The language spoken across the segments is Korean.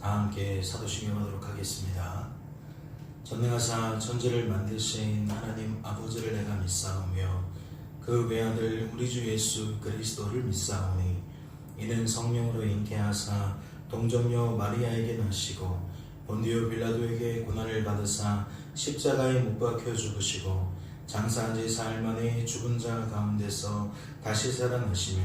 다 함께 사도신경하도록 하겠습니다. 전능하사 천지를 만드신 하나님 아버지를 내가 믿사오며 그 외아들 우리 주 예수 그리스도를 믿사오니 이는 성령으로 잉태하사 동정녀 마리아에게 나시고 본디오 빌라도에게 고난을 받으사 십자가에 못 박혀 죽으시고 장사한 지 사흘 만에 죽은 자 가운데서 다시 살아나시며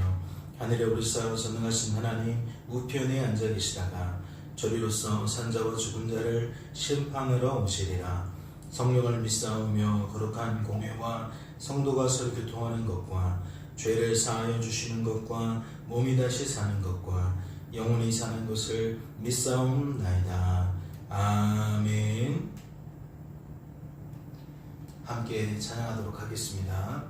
하늘에 오르사 전능하신 하나님 우편에 앉아 계시다가 저리로서 산자와 죽은 자를 심판하러 오시리라. 성령을 믿사오며 거룩한 공회와 성도가 서로 교통하는 것과 죄를 사하여 주시는 것과 몸이 다시 사는 것과 영원히 사는 것을 믿사옵나이다. 아멘. 함께 찬양하도록 하겠습니다.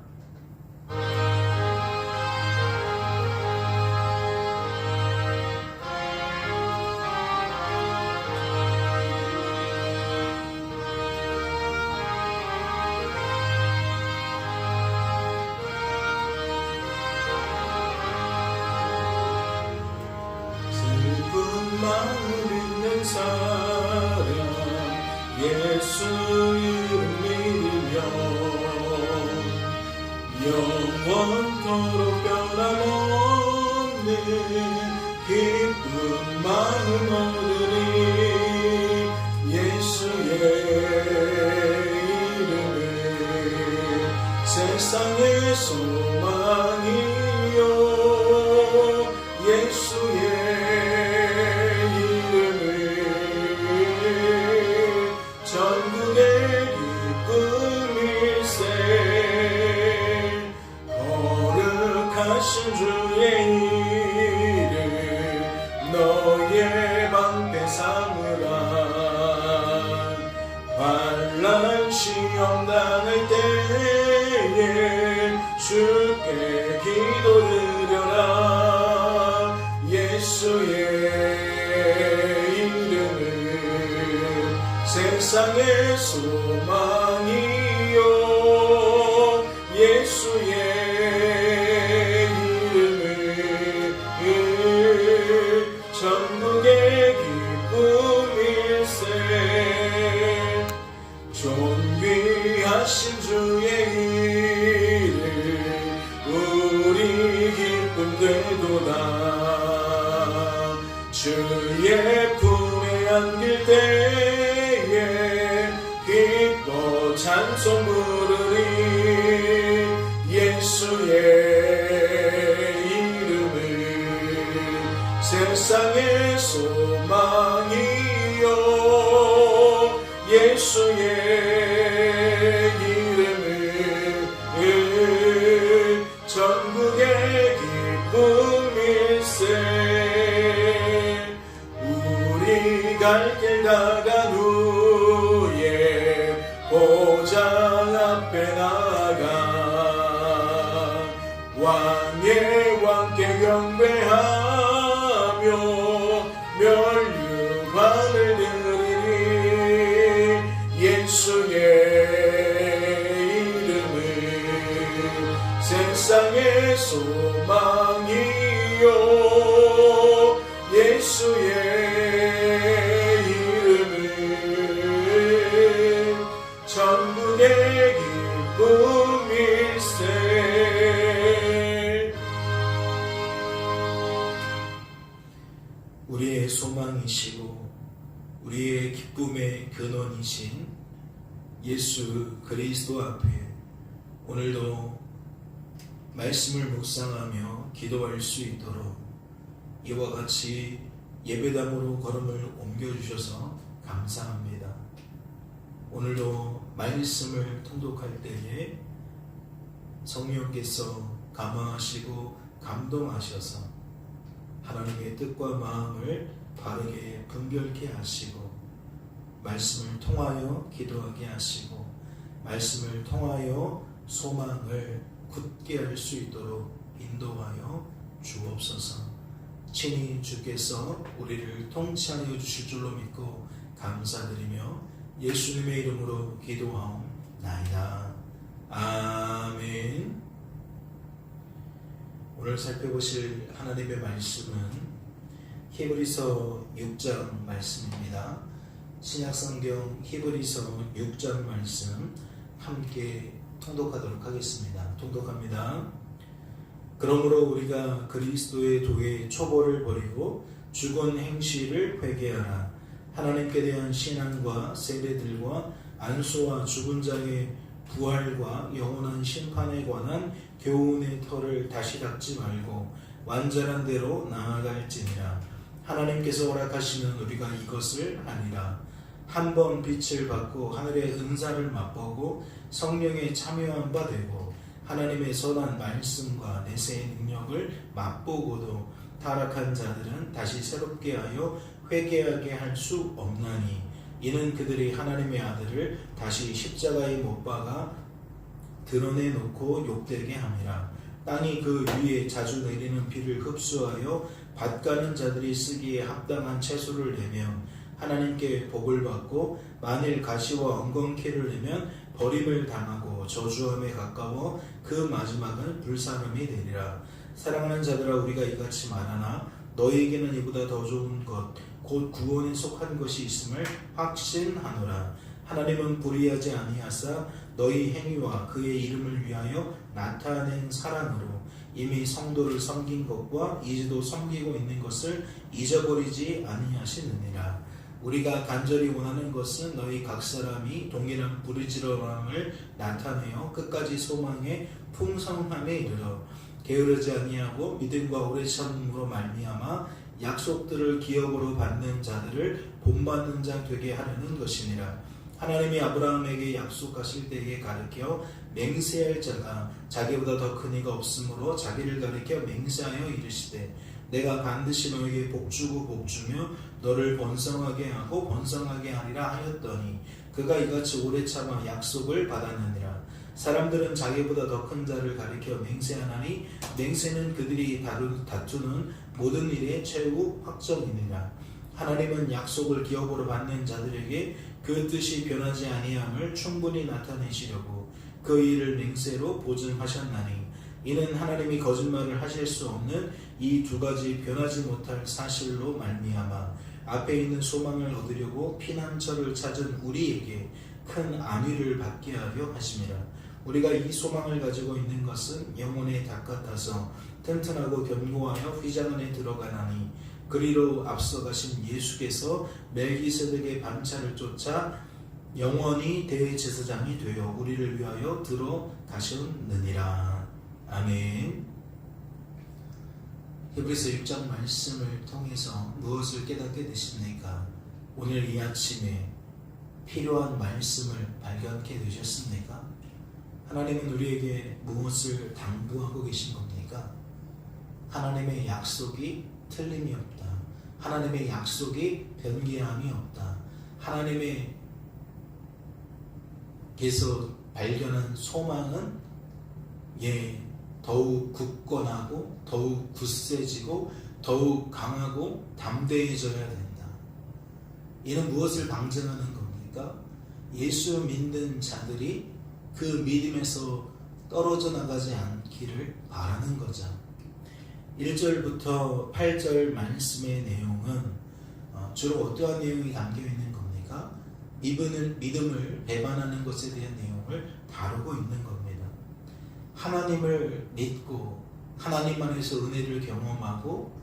슬픈 마음 있는 사람 예수 이름 믿으며 영원토록 변함없는 기쁜 마음 얻으리. 예수의 이름은 세상의 소망이요 예수의 거룩하신 주의 이름 너의 방패 삼으라. 환난 시험 당할 때에 주께 기도드려라. 예수의 이름은 세상의 소망이요 예수의 천국의 기쁨일세. 존귀하신 주의 이름 우리 기쁨 되도다. 주의 품에 안길 때에 기뻐 찬송 부르리. 예수의 세상의 소망이요 예수의 이름은 전국의 기쁨일세. 우리 갈 길 다간 후에 보좌 앞에 나가 왕의 왕께 경배하며 멸류관을 드리니. 예수의 이름은 세상의 소망이요 예수의 이름은 천국의 기쁨일세. 우리의 소망이시고 우리의 기쁨의 근원이신 예수 그리스도 앞에 오늘도 말씀을 묵상하며 기도할 수 있도록 이와 같이 예배당으로 걸음을 옮겨주셔서 감사합니다. 오늘도 말씀을 통독할 때에 성령께서 감화하시고 감동하셔서 하나님의 뜻과 마음을 바르게 분별케 하시고 말씀을 통하여 기도하게 하시고 말씀을 통하여 소망을 굳게 할 수 있도록 인도하여 주옵소서. 친히 주께서 우리를 통치하여 주실 줄로 믿고 감사드리며 예수님의 이름으로 기도하옵나이다. 아멘. 오늘 살펴보실 하나님의 말씀은 히브리서 6장 말씀입니다. 신약성경 히브리서 6장 말씀 함께 통독하도록 하겠습니다. 통독합니다. 그러므로 우리가 그리스도의 도의 초보를 버리고 죽은 행실을 회개하라. 하나님께 대한 신앙과 세례들과 안수와 죽은 자의 부활과 영원한 심판에 관한 교훈의 터를 다시 닫지 말고 완전한 대로 나아갈지니라. 하나님께서 허락하시면 우리가 이것을 하리라. 한 번 빛을 받고 하늘의 은사를 맛보고 성령에 참여한 바 되고 하나님의 선한 말씀과 내세의 능력을 맛보고도 타락한 자들은 다시 새롭게 하여 회개하게 할 수 없나니 이는 그들이 하나님의 아들을 다시 십자가에 못 박아 드러내놓고 욕되게 함이라. 땅이 그 위에 자주 내리는 비를 흡수하여 밭가는 자들이 쓰기에 합당한 채소를 내면 하나님께 복을 받고 만일 가시와 엉겅퀴를 내면 버림을 당하고 저주함에 가까워 그 마지막은 불사름이 되리라. 사랑하는 자들아, 우리가 이같이 말하나 너희에게는 이보다 더 좋은 것 곧 구원에 속한 것이 있음을 확신하노라. 하나님은 불의하지 아니하사 너희 행위와 그의 이름을 위하여 나타낸 사랑으로 이미 성도를 섬긴 것과 이제도 섬기고 있는 것을 잊어버리지 아니하시느니라. 우리가 간절히 원하는 것은 너희 각 사람이 동일한 부르짖음을 나타내어 끝까지 소망의 풍성함에 이르러 게으르지 아니하고 믿음과 오래 참음으로 말미암아 약속들을 기업으로 받는 자들을 본받는 자 되게 하려는 것이니라. 하나님이 아브라함에게 약속하실 때에 가르쳐 맹세할 자가 자기보다 더 큰 이가 없으므로 자기를 가르쳐 맹세하여 이르시되 내가 반드시 너에게 복주고 복주며 너를 번성하게 하고 번성하게 하리라 하였더니 그가 이같이 오래 참아 약속을 받았느니라. 사람들은 자기보다 더 큰 자를 가리켜 맹세하나니 맹세는 그들이 다투는 모든 일의 최후 확정이니라. 하나님은 약속을 기업으로 받는 자들에게 그 뜻이 변하지 아니함을 충분히 나타내시려고 그 일을 맹세로 보증하셨나니 이는 하나님이 거짓말을 하실 수 없는 이 두 가지 변하지 못할 사실로 말미암아 앞에 있는 소망을 얻으려고 피난처를 찾은 우리에게 큰 안위를 받게 하려 하심이라. 우리가 이 소망을 가지고 있는 것은 영혼의 닭 같아서 튼튼하고 견고하여 휘장 안에 들어가나니 그리로 앞서가신 예수께서 멜기세덱의 반차를 쫓아 영원히 대제사장이 되어 우리를 위하여 들어가셨느니라. 아멘. 히브리서 6장 말씀을 통해서 무엇을 깨닫게 되십니까? 오늘 이 아침에 필요한 말씀을 발견케 되셨습니까? 하나님은 우리에게 무엇을 당부하고 계신 겁니까? 하나님의 약속이 틀림이 없다. 하나님의 약속이 변개함이 없다. 하나님께서 발견한 소망은 더욱 굳건하고 더욱 굳세지고 더욱 강하고 담대해져야 된다. 이는 무엇을 방증하는 겁니까? 예수 믿는 자들이 그 믿음에서 떨어져 나가지 않기를 바라는 거죠. 1절부터 8절 말씀의 내용은 주로 어떠한 내용이 담겨 있는 겁니까? 믿음을 배반하는 것에 대한 내용을 다루고 있는 겁니다. 하나님을 믿고 하나님 안에서 은혜를 경험하고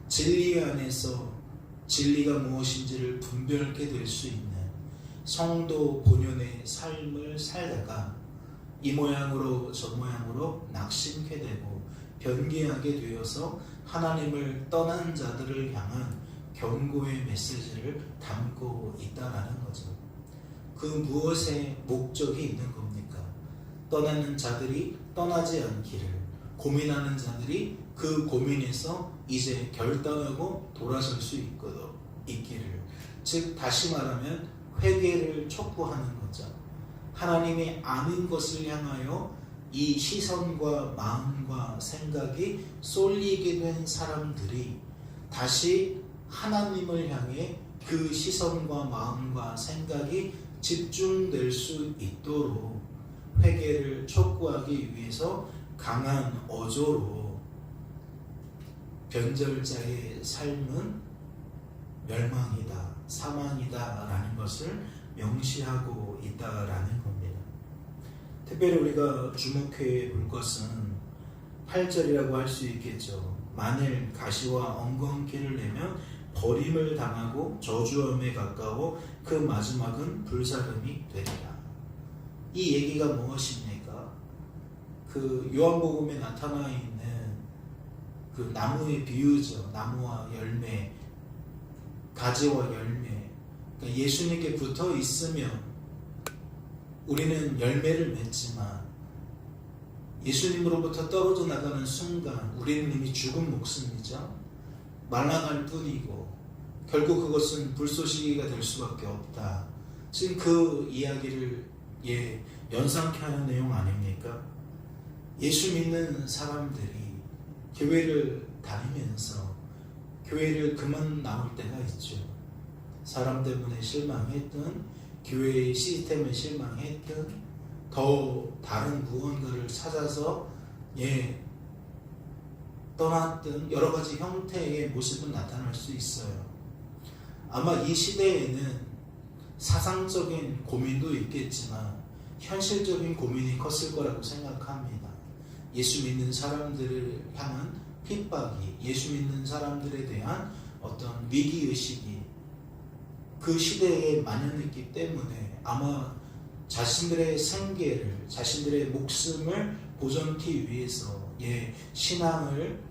진리 안에서 진리가 무엇인지를 분별하게 될 수 있는 성도 본연의 삶을 살다가 이 모양으로 저 모양으로 낙심케 되고 변개하게 되어서 하나님을 떠난 자들을 향한 경고의 메시지를 담고 있다라는 거죠. 그 무엇에 목적이 있는 겁니까? 떠나는 자들이 떠나지 않기를, 고민하는 자들이 그 고민에서 이제 결단하고 돌아설 수 있기를, 즉 다시 말하면 회개를 촉구하는 거죠. 하나님이 아는 것을 향하여 이 시선과 마음과 생각이 쏠리게 된 사람들이 다시 하나님을 향해 그 시선과 마음과 생각이 집중될 수 있도록 회개를 촉구하기 위해서 강한 어조로 변절자의 삶은 멸망이다, 사망이다 라는 것을 명시하고 있다라는 겁니다. 특별히 우리가 주목해 볼 것은 8절이라고 할 수 있겠죠. 만일 가시와 엉겅퀴를 내면 버림을 당하고 저주함에 가까워 그 마지막은 불사름이 되리라. 이 얘기가 무엇입니까? 그 요한복음에 나타나 있는 그 나무의 비유죠. 나무와 열매, 가지와 열매. 그러니까 예수님께 붙어 있으면 우리는 열매를 맺지만 예수님으로부터 떨어져 나가는 순간 우리는 이미 죽은 목숨이죠. 말라갈 뿐이고 결국 그것은 불쏘시개가 될 수밖에 없다. 지금 그 이야기를 연상케 하는 내용 아닙니까? 예수 믿는 사람들이 교회를 다니면서 교회를 그만 나올 때가 있죠. 사람 때문에 실망했든 교회의 시스템에 실망했든 더 다른 무언가를 찾아서 떠났든 여러 가지 형태의 모습은 나타날 수 있어요. 아마 이 시대에는 사상적인 고민도 있겠지만 현실적인 고민이 컸을 거라고 생각합니다. 예수 믿는 사람들을 향한 핍박이, 예수 믿는 사람들에 대한 어떤 위기의식이 그 시대에 만연했기 때문에 아마 자신들의 생계를, 자신들의 목숨을 보존하기 위해서 신앙을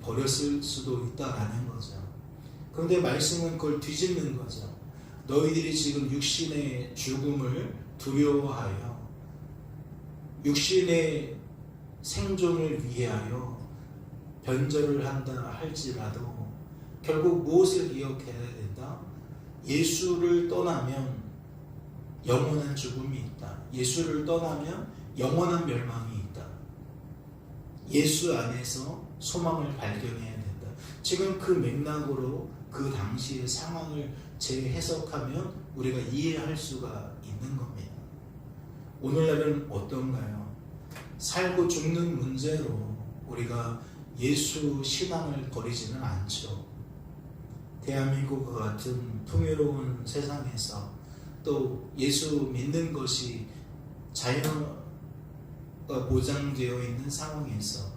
버렸을 수도 있다라는 거죠. 그런데 말씀은 그걸 뒤집는 거죠. 너희들이 지금 육신의 죽음을 두려워하여 육신의 생존을 위하여 변절을 한다 할지라도 결국 무엇을 기억해야 된다? 예수를 떠나면 영원한 죽음이 있다. 예수를 떠나면 영원한 멸망이 있다. 예수 안에서 소망을 발견해야 된다. 지금 그 맥락으로 그 당시의 상황을 재해석하면 우리가 이해할 수가 있는 겁니다. 오늘날은 어떤가요? 살고 죽는 문제로 우리가 예수 신앙을 버리지는 않죠. 대한민국과 같은 풍요로운 세상에서 또 예수 믿는 것이 자유가 보장되어 있는 상황에서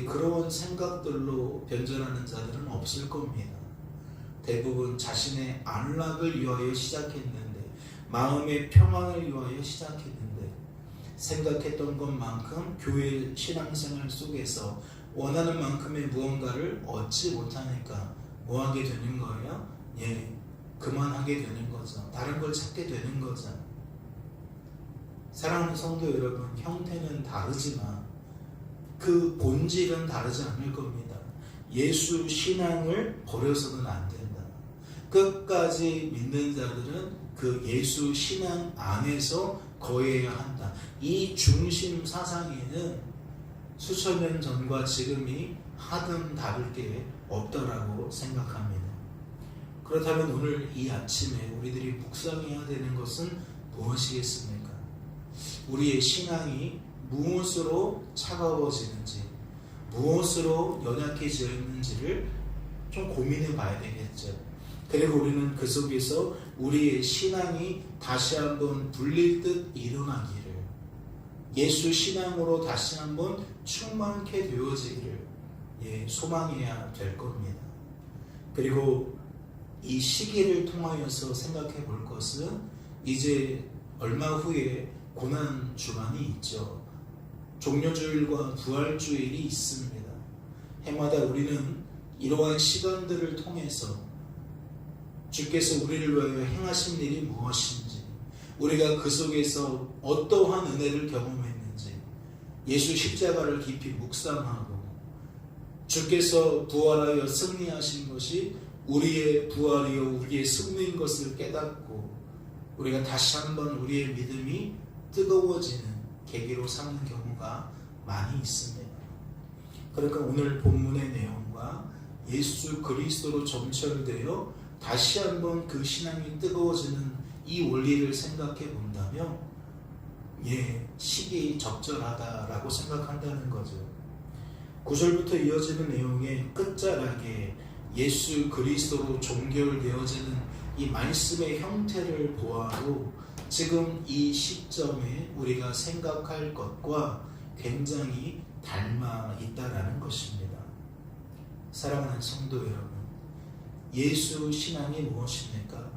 그런 생각들로 변절하는 자들은 없을 겁니다. 대부분 자신의 안락을 위하여 시작했는데, 마음의 평안을 위하여 시작했는데, 생각했던 것만큼 교회 신앙생활 속에서 원하는 만큼의 무언가를 얻지 못하니까 뭐 하게 되는 거예요? 그만하게 되는 거죠. 다른 걸 찾게 되는 거죠. 사랑하는 성도 여러분, 형태는 다르지만 그 본질은 다르지 않을 겁니다. 예수 신앙을 버려서는 안 된다. 끝까지 믿는 자들은 그 예수 신앙 안에서 거해야 한다. 이 중심 사상에는 수천 년 전과 지금이 하등 다를 게 없다라고 생각합니다. 그렇다면 오늘 이 아침에 우리들이 묵상해야 되는 것은 무엇이겠습니까? 우리의 신앙이 무엇으로 차가워지는지, 무엇으로 연약해져 있는지를 좀 고민해 봐야 되겠죠. 그리고 우리는 그 속에서 우리의 신앙이 다시 한번 불릴 듯 일어나기를, 예수 신앙으로 다시 한번 충만케 되어지기를 소망해야 될 겁니다. 그리고 이 시기를 통하여서 생각해 볼 것은 이제 얼마 후에 고난 주간이 있죠. 종려주일과 부활주일이 있습니다. 해마다 우리는 이러한 시간들을 통해서 주께서 우리를 위하여 행하신 일이 무엇인지, 우리가 그 속에서 어떠한 은혜를 경험했는지 예수 십자가를 깊이 묵상하고, 주께서 부활하여 승리하신 것이 우리의 부활이요 우리의 승리인 것을 깨닫고 우리가 다시 한번 우리의 믿음이 뜨거워지는 계기로 삼는 경우가 많이 있습니다. 그러니까 오늘 본문의 내용과 예수 그리스도로 점철되어 다시 한번 그 신앙이 뜨거워지는 이 원리를 생각해 본다면 시기 적절하다라고 생각한다는 거죠. 9절부터 이어지는 내용의 끝자락에 예수 그리스도로 종결되어지는 이 말씀의 형태를 보아도 지금 이 시점에 우리가 생각할 것과 굉장히 닮아 있다라는 것입니다. 사랑하는 성도 여러분, 예수 신앙이 무엇입니까?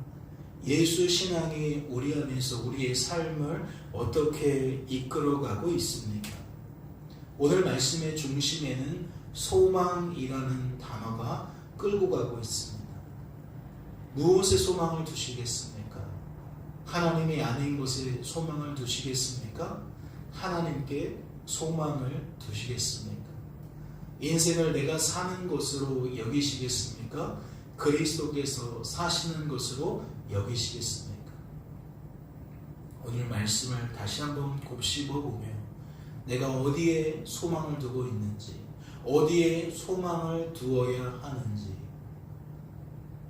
예수 신앙이 우리 안에서 우리의 삶을 어떻게 이끌어가고 있습니까? 오늘 말씀의 중심에는 소망이라는 단어가 끌고 가고 있습니다. 무엇에 소망을 두시겠습니까? 하나님이 아닌 것에 소망을 두시겠습니까? 하나님께 소망을 두시겠습니까? 인생을 내가 사는 것으로 여기시겠습니까? 그리스도께서 사시는 것으로 여기시겠습니까? 오늘 말씀을 다시 한번 곱씹어 보며 내가 어디에 소망을 두고 있는지, 어디에 소망을 두어야 하는지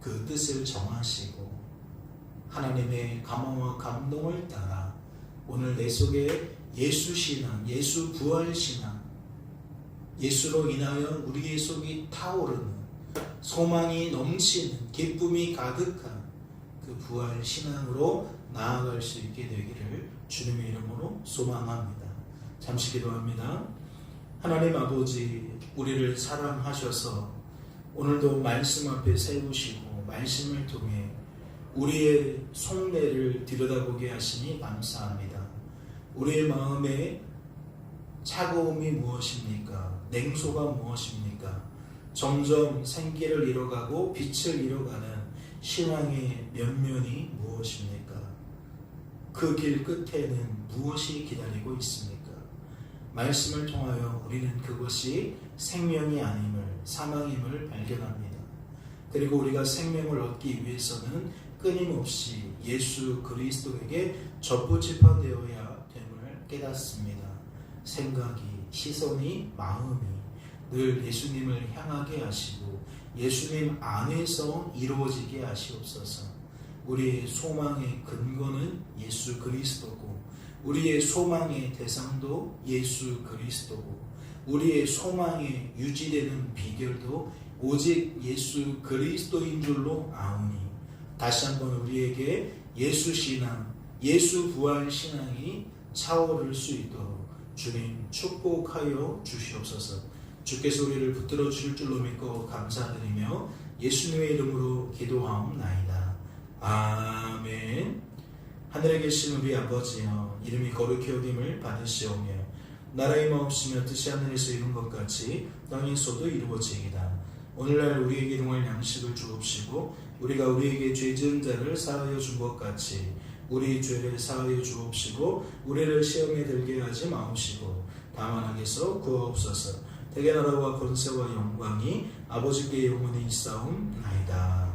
그 뜻을 정하시고 하나님의 감화와 감동을 따라 오늘 내 속에 예수 신앙, 예수 부활 신앙, 예수로 인하여 우리의 속이 타오르는 소망이 넘치는 기쁨이 가득한 그 부활 신앙으로 나아갈 수 있게 되기를 주님의 이름으로 소망합니다. 잠시 기도합니다. 하나님 아버지, 우리를 사랑하셔서 오늘도 말씀 앞에 세우시고 말씀을 통해 우리의 속내를 들여다보게 하시니 감사합니다. 우리의 마음에 차가움이 무엇입니까? 냉소가 무엇입니까? 점점 생기를 잃어가고 빛을 잃어가는 신앙의 면면이 무엇입니까? 그 길 끝에는 무엇이 기다리고 있습니까? 말씀을 통하여 우리는 그것이 생명이 아님을, 사망임을 발견합니다. 그리고 우리가 생명을 얻기 위해서는 끊임없이 예수 그리스도에게 접붙임되어야 됨을 깨닫습니다. 생각이, 시선이, 마음이 늘 예수님을 향하게 하시고 예수님 안에서 이루어지게 하시옵소서. 우리의 소망의 근거는 예수 그리스도고 우리의 소망의 대상도 예수 그리스도고 우리의 소망의 유지되는 비결도 오직 예수 그리스도인 줄로 아오니 다시 한번 우리에게 예수 신앙, 예수 부활 신앙이 차오를 수 있도록 주님 축복하여 주시옵소서. 주께서 우리를 붙들어 주실 줄로 믿고 감사드리며 예수님의 이름으로 기도하옵나이다. 아멘. 하늘에 계신 우리 아버지여, 이름이 거룩히 여김을 받으시오며 나라의 마옵시며 뜻이 하늘에서 이룬 것 같이 땅에서도 이루어지이다. 오늘날 우리에게 일용할 양식을 주옵시고 우리가 우리에게 죄 지은 자를 사하여 준 것 같이 우리 죄를 사하여 주옵시고 우리를 시험에 들게 하지 마옵시고 다만 악에서 구하옵소서. 대개 나라와 권세와 영광이 아버지께 영원히 있사옵나이다.